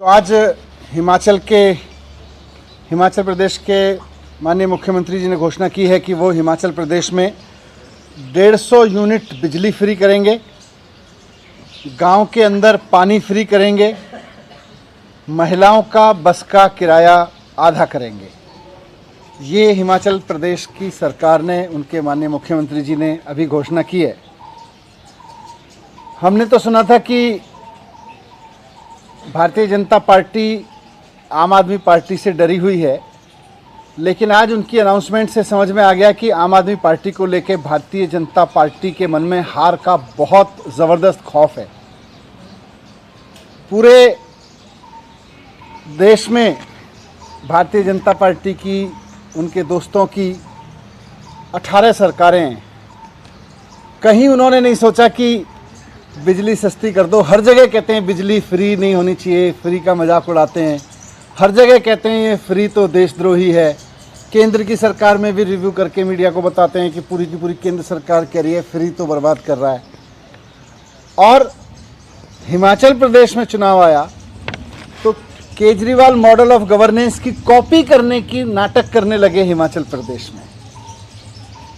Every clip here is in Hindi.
तो आज हिमाचल प्रदेश के माननीय मुख्यमंत्री जी ने घोषणा की है कि वो हिमाचल प्रदेश में 150 यूनिट बिजली फ्री करेंगे, गांव के अंदर पानी फ्री करेंगे, महिलाओं का बस का किराया आधा करेंगे। ये हिमाचल प्रदेश की सरकार ने, उनके माननीय मुख्यमंत्री जी ने अभी घोषणा की है। हमने तो सुना था कि भारतीय जनता पार्टी आम आदमी पार्टी से डरी हुई है, लेकिन आज उनकी अनाउंसमेंट से समझ में आ गया कि आम आदमी पार्टी को लेकर भारतीय जनता पार्टी के मन में हार का बहुत ज़बरदस्त खौफ है। पूरे देश में भारतीय जनता पार्टी की, उनके दोस्तों की 18 सरकारें हैं। कहीं उन्होंने नहीं सोचा कि बिजली सस्ती कर दो। हर जगह कहते हैं बिजली फ्री नहीं होनी चाहिए, फ्री का मजाक उड़ाते हैं। हर जगह कहते हैं ये फ्री तो देशद्रोही है। केंद्र की सरकार में भी रिव्यू करके मीडिया को बताते हैं कि पूरी की पूरी केंद्र सरकार कह रही है फ्री तो बर्बाद कर रहा है। और हिमाचल प्रदेश में चुनाव आया तो केजरीवाल मॉडल ऑफ गवर्नेंस की कॉपी करने की नाटक करने लगे हिमाचल प्रदेश में।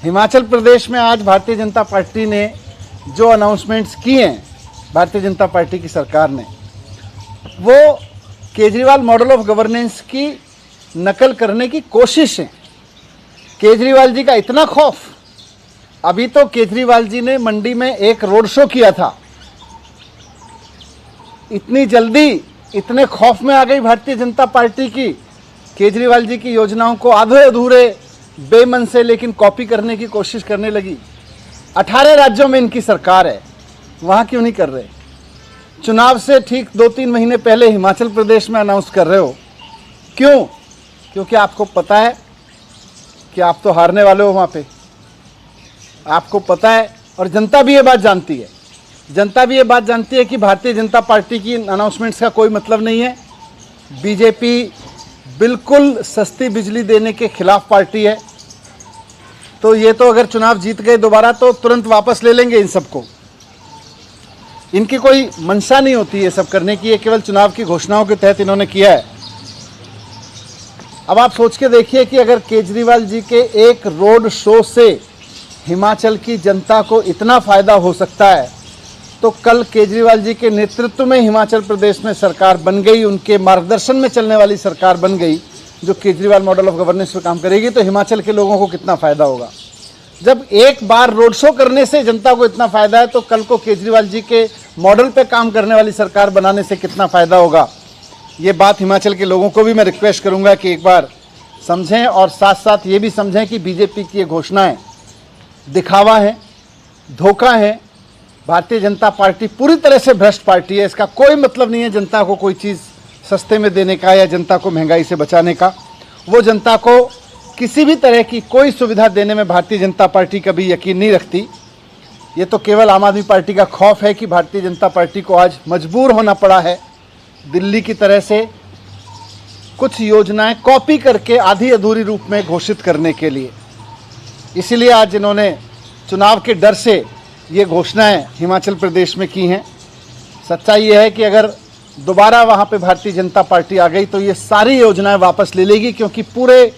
हिमाचल प्रदेश में आज भारतीय जनता पार्टी ने जो अनाउंसमेंट्स किए हैं, भारतीय जनता पार्टी की सरकार ने, वो केजरीवाल मॉडल ऑफ गवर्नेंस की नकल करने की कोशिश है। केजरीवाल जी का इतना खौफ, अभी तो केजरीवाल जी ने मंडी में एक रोड शो किया था। इतनी जल्दी इतने खौफ में आ गई भारतीय जनता पार्टी की, केजरीवाल जी की योजनाओं को आधे अधूरे बेमन से लेकिन कॉपी करने की कोशिश करने लगी। 18 राज्यों में इनकी सरकार है, वहाँ क्यों नहीं कर रहे? चुनाव से ठीक 2-3 महीने पहले हिमाचल प्रदेश में अनाउंस कर रहे हो, क्यों? क्योंकि आपको पता है कि आप तो हारने वाले हो वहाँ पे, आपको पता है। और जनता भी ये बात जानती है, जनता भी ये बात जानती है कि भारतीय जनता पार्टी की अनाउंसमेंट्स का कोई मतलब नहीं है। बीजेपी बिल्कुल सस्ती बिजली देने के खिलाफ पार्टी है। तो ये तो अगर चुनाव जीत गए दोबारा तो तुरंत वापस ले लेंगे इन सबको। इनकी कोई मंशा नहीं होती ये सब करने की, ये केवल चुनाव की घोषणाओं के तहत इन्होंने किया है। अब आप सोच के देखिए कि अगर केजरीवाल जी के एक रोड शो से हिमाचल की जनता को इतना फायदा हो सकता है, तो कल केजरीवाल जी के नेतृत्व में हिमाचल प्रदेश में सरकार बन गई, उनके मार्गदर्शन में चलने वाली सरकार बन गई जो केजरीवाल मॉडल ऑफ गवर्नेंस पे काम करेगी, तो हिमाचल के लोगों को कितना फ़ायदा होगा। जब एक बार रोड शो करने से जनता को इतना फ़ायदा है, तो कल को केजरीवाल जी के मॉडल पे काम करने वाली सरकार बनाने से कितना फ़ायदा होगा। ये बात हिमाचल के लोगों को भी मैं रिक्वेस्ट करूँगा कि एक बार समझें, और साथ साथ ये भी समझें कि बीजेपी की ये घोषणाएँ दिखावा है, धोखा है। भारतीय जनता पार्टी पूरी तरह से भ्रष्ट पार्टी है। इसका कोई मतलब नहीं है जनता को कोई चीज़ सस्ते में देने का या जनता को महंगाई से बचाने का। वो जनता को किसी भी तरह की कोई सुविधा देने में भारतीय जनता पार्टी कभी यकीन नहीं रखती। ये तो केवल आम आदमी पार्टी का खौफ है कि भारतीय जनता पार्टी को आज मजबूर होना पड़ा है दिल्ली की तरह से कुछ योजनाएं कॉपी करके आधी अधूरी रूप में घोषित करने के लिए। इसीलिए आज इन्होंने चुनाव के डर से ये घोषणाएं हिमाचल प्रदेश में की हैं। सच्चाई ये है कि अगर दोबारा वहाँ पे भारतीय जनता पार्टी आ गई तो ये सारी योजनाएं वापस ले लेगी, क्योंकि पूरे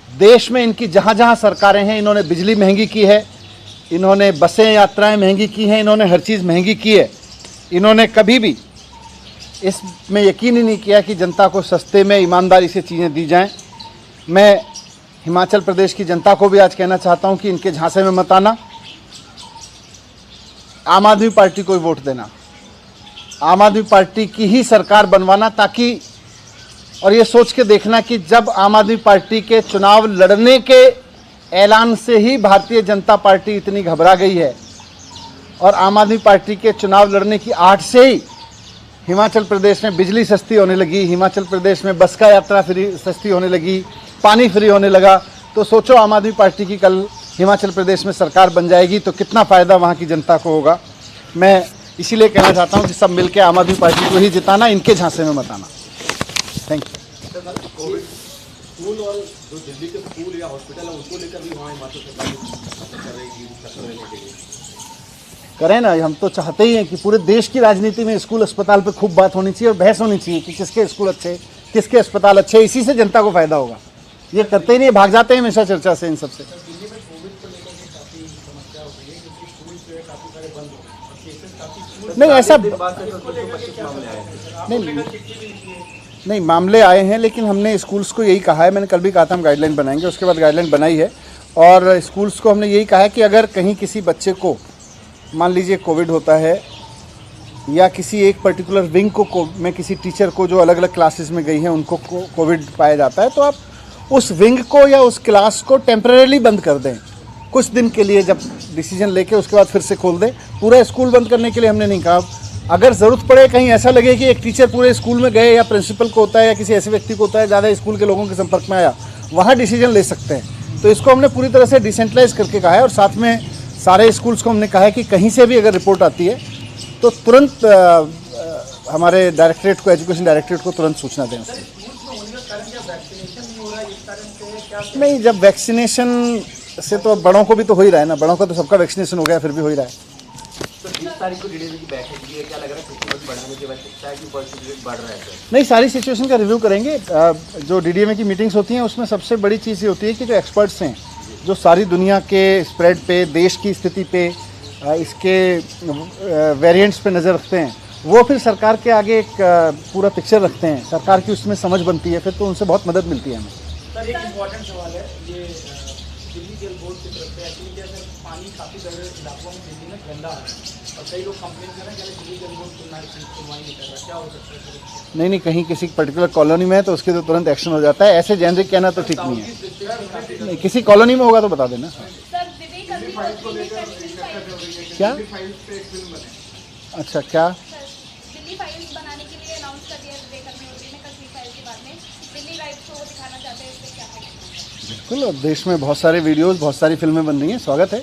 देश में इनकी जहाँ जहाँ सरकारें हैं, इन्होंने बिजली महंगी की है, इन्होंने बसें यात्राएं महंगी की हैं, इन्होंने हर चीज़ महंगी की है। इन्होंने कभी भी इसमें यकीन ही नहीं किया कि जनता को सस्ते में ईमानदारी से चीज़ें दी जाएँ। मैं हिमाचल प्रदेश की जनता को भी आज कहना चाहता हूँ कि इनके झांसे में मत आना, आम आदमी पार्टी को ही वोट देना, आम आदमी पार्टी की ही सरकार बनवाना, ताकि, और ये सोच के देखना कि जब आम आदमी पार्टी के चुनाव लड़ने के ऐलान से ही भारतीय जनता पार्टी इतनी घबरा गई है, और आम आदमी पार्टी के चुनाव लड़ने की आहट से ही हिमाचल प्रदेश में बिजली सस्ती होने लगी, हिमाचल प्रदेश में बस का यात्रा फ्री सस्ती होने लगी, पानी फ्री होने लगा, तो सोचो आम आदमी पार्टी की कल हिमाचल प्रदेश में सरकार बन जाएगी तो कितना फ़ायदा वहाँ की जनता को होगा। मैं इसीलिए कहना चाहता हूँ कि सब मिलकर आम आदमी पार्टी को ही जिताना, इनके झांसे में मत आना। Thank you. कोविड स्कूल और जो दिल्ली के स्कूल या हॉस्पिटल है उनको लेकर भी वहाँ हिमाचल सरकार कर रही है। करें ना, हम तो चाहते ही हैं कि पूरे देश की राजनीति में स्कूल अस्पताल पे खूब बात होनी चाहिए और बहस होनी चाहिए कि किसके स्कूल अच्छे, किसके अस्पताल अच्छे, इसी से जनता को फायदा होगा। ये करते ही नहीं, भाग जाते हैं हमेशा चर्चा से इन सबसे। दिल्ली में कोविड को लेकर के काफी समस्या हो रही है क्योंकि स्कूल जो है काफी सारे बंद हो गए और केसेस काफी स्कूल नहीं ऐसा नहीं मामले आए हैं, लेकिन हमने स्कूल्स को यही कहा है, मैंने कल भी कहा था हम गाइडलाइन बनाएंगे, उसके बाद गाइडलाइन बनाई है और स्कूल्स को हमने यही कहा है कि अगर कहीं किसी बच्चे को मान लीजिए कोविड होता है या किसी एक पर्टिकुलर विंग को में किसी टीचर को जो अलग अलग क्लासेस में गई हैं उनको कोविड पाया जाता है, तो आप उस विंग को या उस क्लास को टेम्परेली बंद कर दें कुछ दिन के लिए, जब डिसीजन लेके उसके बाद फिर से खोल दें। पूरा स्कूल बंद करने के लिए हमने नहीं कहा। अगर ज़रूरत पड़े, कहीं ऐसा लगे कि एक टीचर पूरे स्कूल में गए या प्रिंसिपल को होता है या किसी ऐसे व्यक्ति को होता है ज़्यादा स्कूल के लोगों के संपर्क में आया, वहाँ डिसीजन ले सकते हैं। तो इसको हमने पूरी तरह से डिसेंट्रलाइज करके कहा है और साथ में सारे स्कूल्स को हमने कहा है कि कहीं से भी अगर रिपोर्ट आती है तो तुरंत हमारे डायरेक्टरेट को, एजुकेशन डायरेक्टरेट को तुरंत सूचना दें। नहीं, जब वैक्सीनेशन से तो बड़ों को भी तो हो ही रहा है ना, बड़ों का तो सबका वैक्सीनेशन हो गया, फिर भी हो ही रहा है। तो 30 तारीख को डीडीएम की बैठक है, क्या लग रहा है फेस्टिवल बढ़ाने की आवश्यकता है कि परसेंटेज बढ़ रहा है सर? नहीं, सारी सिचुएशन का रिव्यू करेंगे। जो डीडीएम की मीटिंग्स होती हैं उसमें सबसे बड़ी चीज़ ये होती है कि जो एक्सपर्ट्स हैं, जो सारी दुनिया के स्प्रेड पे, देश की स्थिति पे, इसके वेरिएंट्स पे नज़र रखते हैं, वो फिर सरकार के आगे एक पूरा पिक्चर रखते हैं, सरकार की उसमें समझ बनती है, फिर तो उनसे बहुत मदद मिलती है हमें। सर एक इम्पॉर्टेंट सवाल है, ये दिल्ली जल बोर्ड की तरफ से एक्चुअली क्या सर, पानी काफ़ी सारे इलाकों में दिल्ली में गंदा आ रहा है और कई लोग कंप्लेन कर रहे हैं कि दिल्ली जल बोर्ड सुनवाई नहीं कर रहा, क्या हो सकता है सर? नहीं, कहीं किसी पर्टिकुलर कॉलोनी में है तो उसके तो तुरंत एक्शन हो जाता है, ऐसे जेनरिक कहना तो ठीक नहीं है। नहीं, किसी कॉलोनी में होगा तो बता देना। क्या? अच्छा, क्या? दिल्ली फाइल्स बनाने के लिए अनाउंस कर दिया विवेक अग्निहोत्री ने कश्मीर फाइल्स के बारे में, दिल्ली राइट्स को दिखाना चाहते हैं, इससे क्या है? बिल्कुल, और देश में बहुत सारे वीडियोस, बहुत सारी फिल्में बन रही हैं, स्वागत है।